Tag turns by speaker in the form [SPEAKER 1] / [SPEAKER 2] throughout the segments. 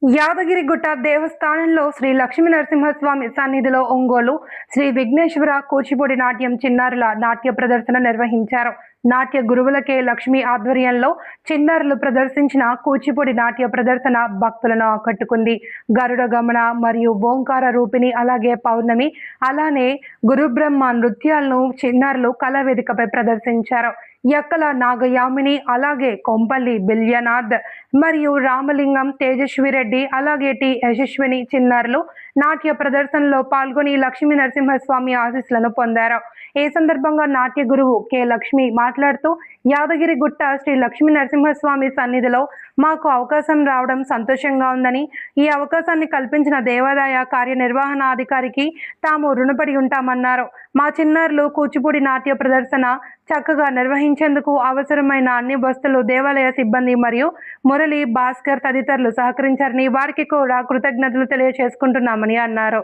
[SPEAKER 1] యాదగిరిగుట్ట దేవస్థానంలో శ్రీ లక్ష్మీ నరసింహస్వామి సన్నిధిలో ఒంగోలు శ్రీ విఘ్నేశ్వర కూచిపూడి నాట్యం చిన్నారుల నాట్య ప్రదర్శన నిర్వహించారు. నాట్య గురువుల కె లక్ష్మి ఆధ్వర్యంలో చిన్నారులు ప్రదర్శించిన కూచిపూడి నాట్య ప్రదర్శన భక్తులను ఆకట్టుకుంది. గరుడ గమన మరియు ఓంకార రూపిణి, అలాగే పౌర్ణమి, అలానే గురుబ్రహ్మ నృత్యాలను చిన్నారులు కళావేదికపై ప్రదర్శించారు. ఎక్కల నాగయామిని, అలాగే కొంపల్లి బిల్యనాథ్ మరియు రామలింగం, తేజస్విరెడ్డి, అలాగే టి యశస్విని చిన్నారులు నాట్య ప్రదర్శనలో పాల్గొని లక్ష్మీ నరసింహస్వామి ఆశీస్సులను పొందారు. ఈ సందర్భంగా నాట్య గురువు కె లక్ష్మి మాట్లాడుతూ, యాదగిరిగుట్ట శ్రీ లక్ష్మీ నరసింహస్వామి సన్నిధిలో మాకు అవకాశం రావడం సంతోషంగా ఉందని, ఈ అవకాశాన్ని కల్పించిన దేవాదాయ కార్యనిర్వహణాధికారికి తాము రుణపడి ఉంటామన్నారు. మా చిన్నారులు కూచిపూడి నాట్య ప్రదర్శన చక్కగా నిర్వహించేందుకు అవసరమైన అన్ని వస్తువులు దేవాలయ సిబ్బంది మరియు మురళి, భాస్కర్ తదితరులు సహకరించారని, వారికి కూడా కృతజ్ఞతలు తెలియజేసుకుంటున్నామని అన్నారు.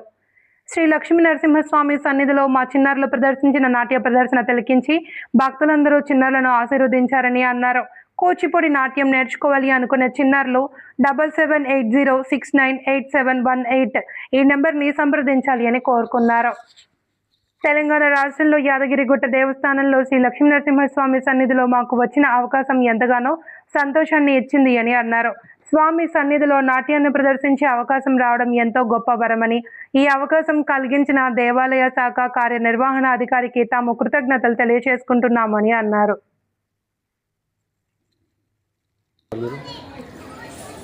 [SPEAKER 1] శ్రీ లక్ష్మీ నరసింహస్వామి సన్నిధిలో మా చిన్నారులు ప్రదర్శించిన నాట్య ప్రదర్శన తిలకించి భక్తులందరూ చిన్నారులను ఆశీర్వదించారని అన్నారు. కూచిపూడి నాట్యం నేర్చుకోవాలి అనుకునే చిన్నారులు 7780698718 ఈ నెంబర్ని సంప్రదించాలి అని కోరుకున్నారు. తెలంగాణ రాష్ట్రంలో యాదగిరిగుట్ట దేవస్థానంలో శ్రీ లక్ష్మీ నరసింహస్వామి సన్నిధిలో మాకు వచ్చిన అవకాశం ఎంతగానో సంతోషాన్ని ఇచ్చింది అని అన్నారు. స్వామి సన్నిధిలో నాట్యాన్ని ప్రదర్శించే అవకాశం రావడం ఎంతో గొప్ప వరమని, ఈ అవకాశం కలిగించిన దేవాలయ శాఖ కార్యనిర్వహణాధికారికి తాము కృతజ్ఞతలు తెలియజేసుకుంటున్నామని అన్నారు.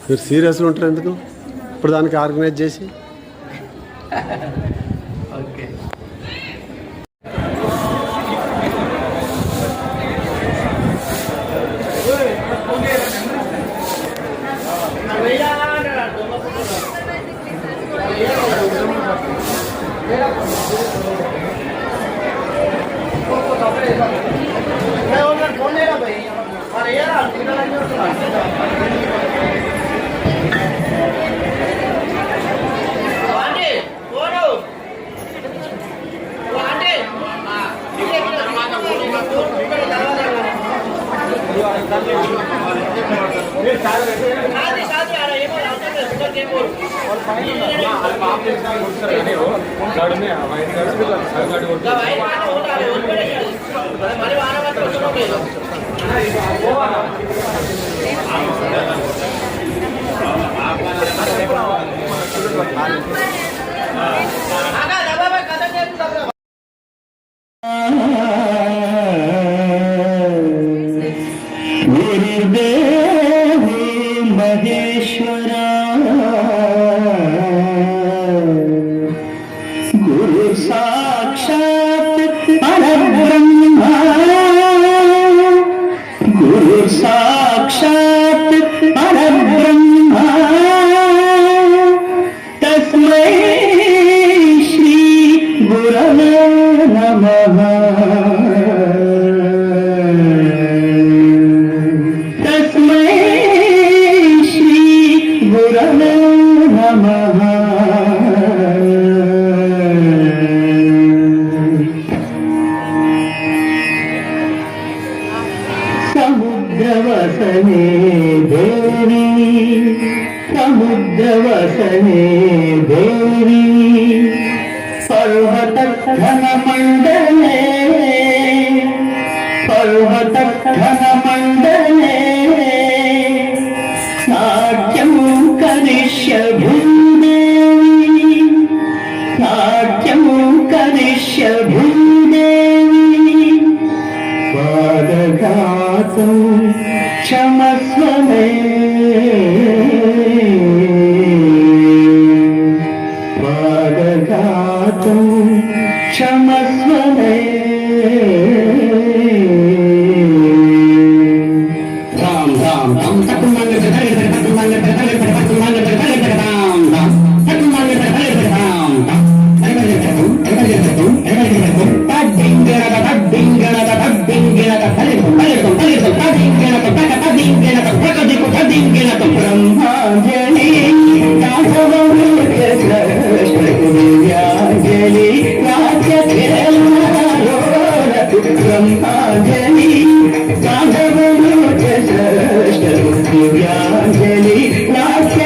[SPEAKER 2] మీరు సీరియస్గా ఉంటారు ఎందుకు ఇప్పుడు దానికి ఆర్గనైజ్ చేసి? ఓకే.
[SPEAKER 3] మహేశ్వర గురు సాక్షాత్ పరబ్రహ్మ, గురు సాక్షాత్ పరబ్రహ్మ, తస్మై శ్రీ గురవే నమః. సముద్రవసనే దేవి, సముద్రవసనే దేవి, పర్వత ఘనమండలే, పర్వత ఘనమండలే, నాట్యం కరిష్య భూదేవి, నాట్యం కరిష్య భూదేవి, పాదఘాతం క్షమస్వ మే, పాదఘాతం క్షమస్వ మే. రామ్ రామ్ రామ్ తక్కుమంగ బ్రహ్మాంజలి నాట్య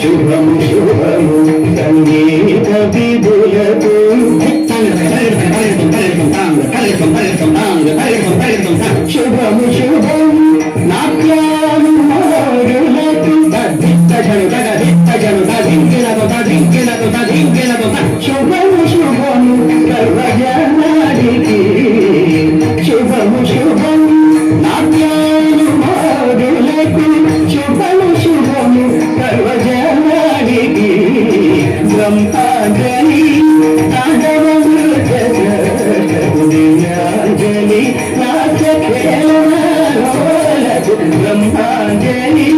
[SPEAKER 3] శుభము శుభము సంగీత విధులకు శుభము శుభము నాట్యానుమారులకు శుభము శుభము సర్వజనానికి శుభము శుభము నాట్యానుమారులకు శుభము శుభము సర్వజనానికి బ్రహ్మాంజలి నాగవమృతంజలి నాచకేళనారోలకు బ్రహ్మాంజలి